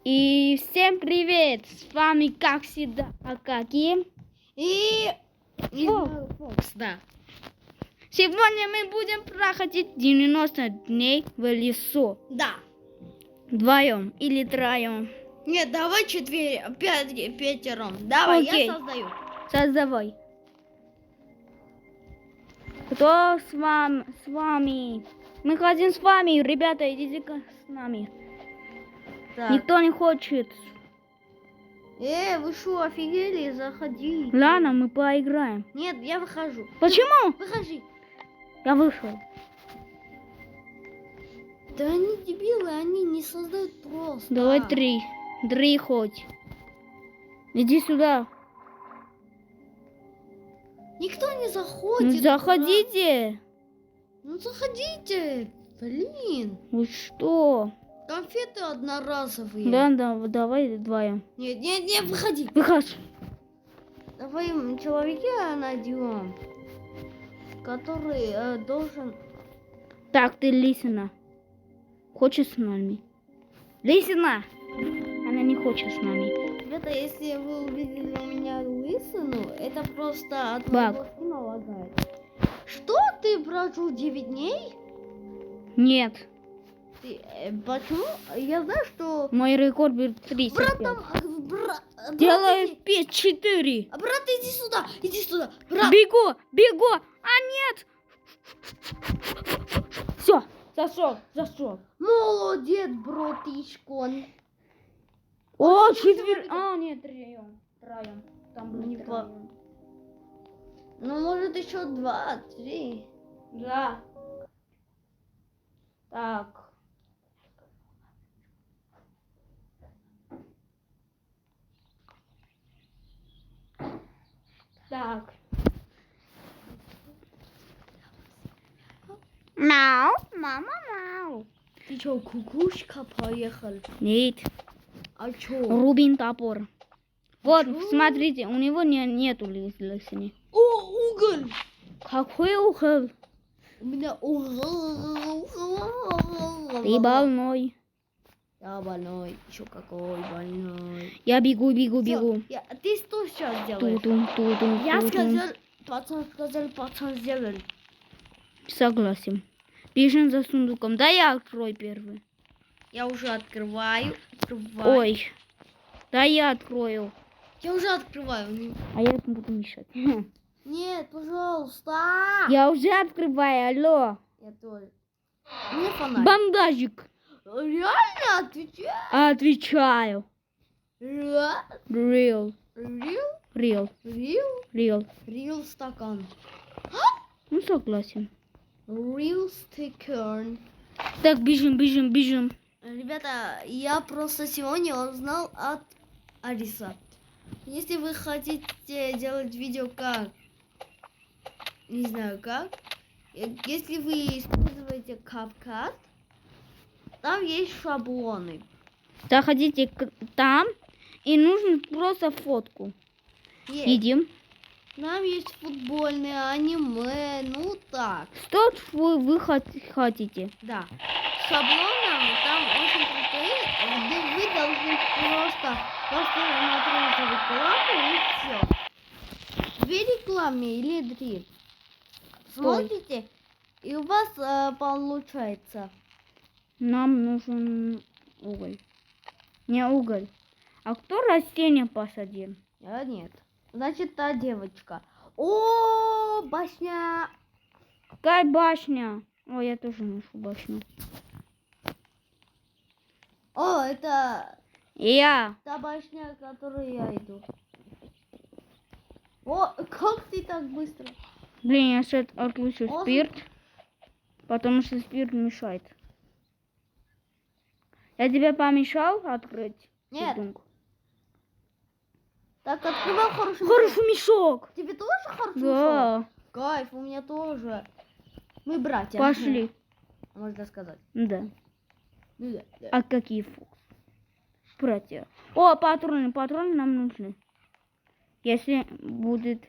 И всем привет! С вами, как всегда, Акакий и Фокс, да. Сегодня мы будем проходить 90 дней в лесу. Да. Вдвоем или троем. Нет, давай пятером. Давай, Окей. я создаю. Создавай. Кто с вами? Мы хотим с вами, ребята, идите с нами. Так. Никто не хочет. Вы что, офигели? Заходи. Ладно, мы поиграем. Нет, я выхожу. Почему? Выходи. Я вышел. Да они дебилы, они не создают просто. Давай три. Три хоть. Иди сюда. Никто не заходит. Ну, заходите. Ну заходите. Блин. Вы что? Конфеты одноразовые. Да, давай вдвоем. Нет, выходи. Выхожу. Давай человека найдем, который должен... Так, ты Лисина. Хочешь с нами? Лисина! Она не хочет с нами. Ребята, если вы увидели у меня лысину, это просто от Баг. моего сына лагает. Что ты прожил 9 дней? Нет. Ты, почему? Я знаю, что... Мой рекорд был 35. брат, Делаю иди, 5-4. брат, иди сюда, брат. Бегу. А нет. Все, зашел. Молодец, братишкон. О, Он четверо. А, нет, троем. Там было Не троем. Ну, может, еще 2, 3. Да. Так. Так. Мяу, мама, мяу. Ты что, кукушка поехал? Нет, А что? Рубин топор. Вот, Чё? смотрите, у него нету лысины. О, уголь! Какой угол? У меня угол. Ты больной. Я больной. Еще какой больной. Я бегу. Ты что сейчас делаешь? Тутум. Я сказал, пацан сделал. Согласен. Бежим за сундуком. Да я открою первый. Я уже открываю. Ой. Да я открою. Я уже открываю. А я этому буду мешать. Нет, пожалуйста. Я уже открываю, алло. Я тоже. Мне фонарик. Бандажик. Реально отвечаю. Отвечаю. Real. Real. Стакан. Ну, согласен. Real стакан. Так, бежим. Ребята, я просто сегодня узнал от Ариса. Если вы хотите делать видео как, не знаю как, если вы используете CapCut, там есть шаблоны. Заходите там, и нужно просто фотку. Есть. Идем. Там есть футбольное аниме, ну так. Что вы хотите? Да. Шаблоном там очень крутые. Вы должны просто посмотреть рекламу и все. 2 рекламы или 3. Смотрите, и у вас получается. Нам нужен уголь. Не уголь. А кто растение посадил? А нет. Значит, та девочка. О, башня. Какая башня? О, я тоже ношу башню. О, это Я. та башня, к которой я иду. О, как ты так быстро? Блин, я сейчас отключу Можно? спирт, потому что спирт мешает. Я тебе помешал открыть? Нет. Ребенку? Так, открывай хороший Хороший мешок. Тебе тоже хороший мешок? Да. Кайф, у меня тоже. Мы братья. Пошли. Можно сказать. Да. Ну да. А какие фоксы? Братья. О, патроны нам нужны. Если будет...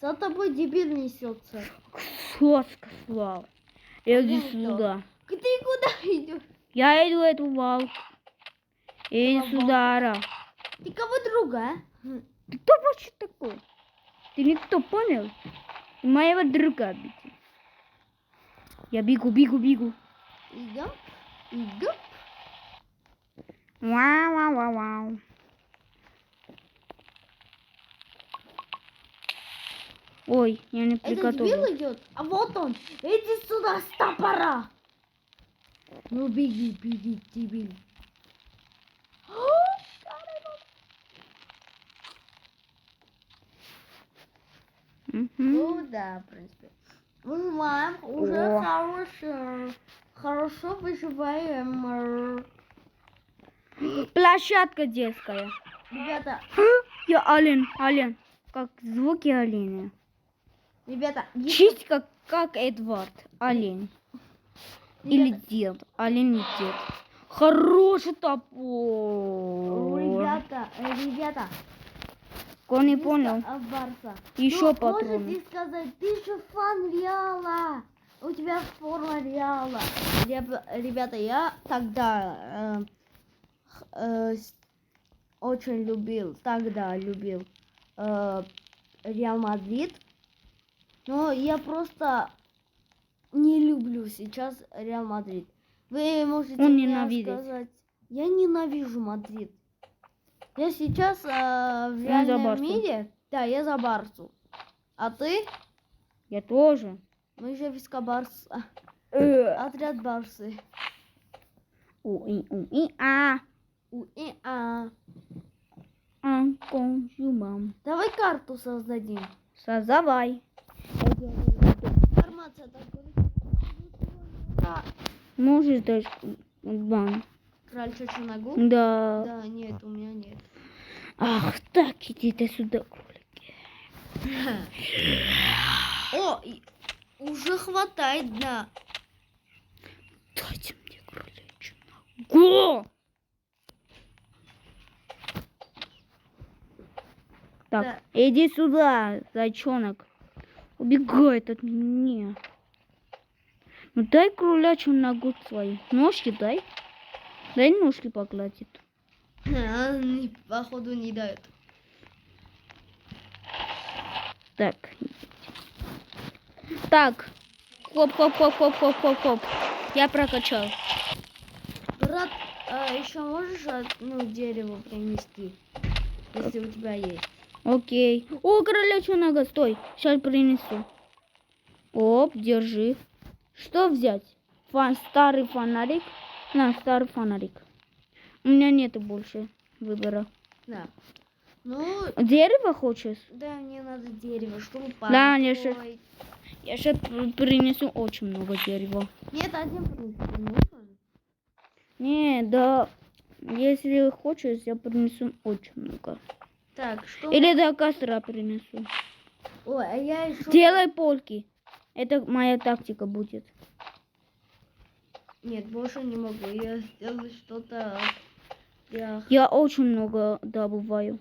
За тобой дебил несется. Слава. Иди Где сюда. Ты куда идешь? Я иду эту вал. Иди Колобок. сюда, Ара. Ты кого друга, а? Ты кто вообще такой? Ты никто, понял? Ты моего друга бить. Я бегу. Идем. Вау. Ой, я не Этот приготовил. дебил идет, а вот он. Иди сюда, стопора. Ну беги, дебил. Мгм. Ну да, в принципе. Выживаем, уже О. хорошо выживаем. Площадка детская. Ребята, Я олень. Как звуки оленя. если... Чисть как Эдвард. Олень. Или дед. Олень и дед. Хороший топор. Ребята, Кто не диска понял? от Барса. Еще Ну, патроны. можете сказать, ты же фан Реала. У тебя форма Реала. Ребята, я тогда очень любил Реал Мадрид. Но я просто не люблю сейчас Реал Мадрид. Вы можете Он мне ненавидит. сказать, я ненавижу Мадрид. Я сейчас в за реальном Барсу. мире, да, я за Барсу. А ты? Я тоже. Мы же виска Барса. Отряд Барсы. А. Уи-а. Мам. Давай карту создадим. Создавай. Информация такая. Можешь дать бан? Крольчачью ногу? Да. Да, нет, у меня нет. Ах, так, иди ты сюда, кролики. О, уже хватает дна. Дайте мне кроличью ногу. Так, Да. иди сюда, зайчонок. Убегает от меня. Ну дай кролячью ногу свою. Ножки дай. Дай ножки погладит. Походу не дает. Так. Так. Хоп. Я прокачал. Брат, еще можешь одно дерево принести, если у тебя есть? Окей. О, кролячья нога, стой. Сейчас принесу. Оп, держи. Что взять? Старый фонарик. На, старый фонарик. У меня нету больше выбора. Да. Ну, Дерево хочешь? да, мне надо дерево, чтобы Да, я построить. Я сейчас принесу очень много дерева. Нет, один принести нужен. Не, да. Если хочешь, я принесу очень много. Так, что... Или до костра принесу. Ой, а я еще... Делай полки. Это моя тактика будет. Нет, больше не могу. Я сделаю что-то... Я очень много добываю.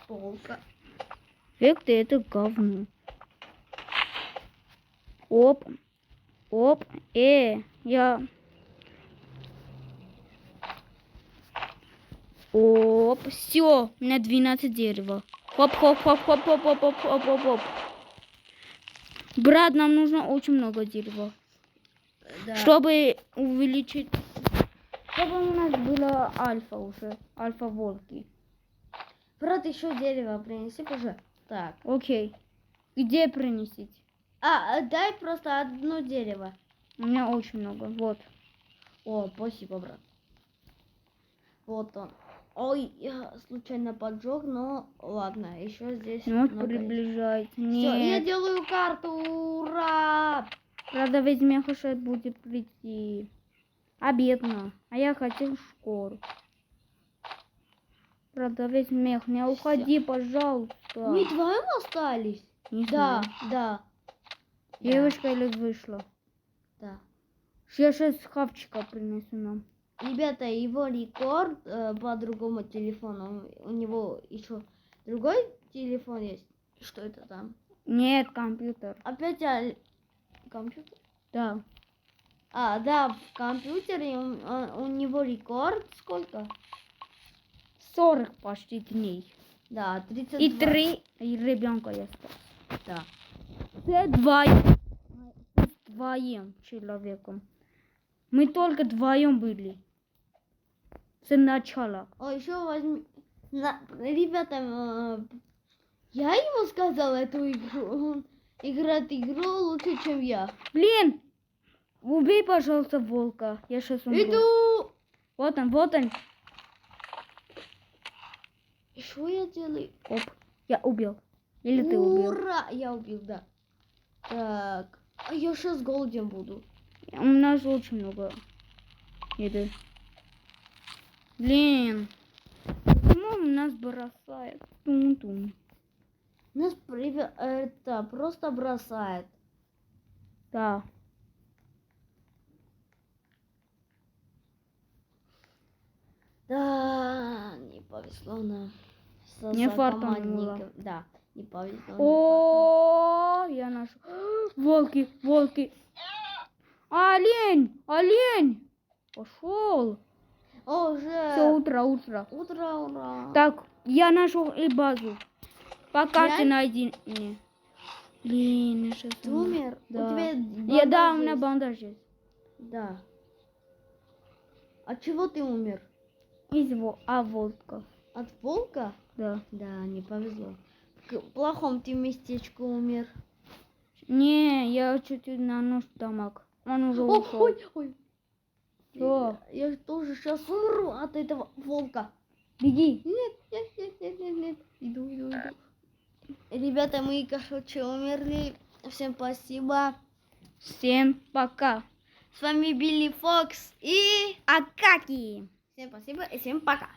Полка. Эффекты это говно. Оп. Я... Оп, все, у меня 12 дерева. Хоп. Брат, нам нужно очень много дерева. Да. Чтобы увеличить... Чтобы у нас было альфа уже. Альфа-волки. Брат, еще дерево принеси, пожалуйста. Так. Окей. Где принесить? Дай просто одно дерево. У меня очень много. Вот. О, спасибо, брат. Вот он. Ой, я случайно поджег, но ладно, еще здесь Ну, вот много есть. приближается. Всё, я Нет. делаю карту, ура! Правда, ведь мне хочет будет прийти. Обедно. А я хотел в школу. Правда, ведь мех, не уходи, пожалуйста. Мы вдвоем остались? Не Да, знаю. да. Девочка или вышла? Да. Я сейчас хавчика принесу нам. Ребята, его рекорд по другому телефону. У него еще другой телефон есть. Что это там? Нет, компьютер. Опять компьютер? Да. Да, в компьютере у него рекорд сколько? 40 почти дней. Да, 32. И 3 ребенка я спас. Да. С двоим человеком. Мы только вдвоем были. С начала. О, еще возьми... Ребята, я ему сказал эту игру. Он играет игру лучше, чем я. Блин! Убей, пожалуйста, волка. Я сейчас умру. Иду! Вот он. Что я делаю? Оп, я убил. Или ты убил? Ура! Я убил, да. Так, а я сейчас голоден буду. У нас очень много еды. Блин. Почему нас бросает? Тун-тун. Нас это просто бросает. Да. Да, не повезло нам. Не фартом командником. было. Да, не повезло. не О, я нашел. Волки. Олень. Пошел. фартом. О, уже Все, утро. ура. Так, я нашел и базу. По карте Я- найди мне. Блин, я сейчас Ты умер? Да. У тебя Да, у бандаж меня есть? бандаж есть. Да. От чего ты умер? Из волков. От волка? Да. Да, не повезло. В плохом ты местечку умер. Не, я чуть-чуть нанос дамаг. Он уже ушел. Ой. Что? Я тоже сейчас умру от этого волка. Беги. Нет. Иду. Ребята, мы, короче, умерли. Всем спасибо. Всем пока. С вами Билли Фокс и... Акаки. Всем спасибо и всем пока.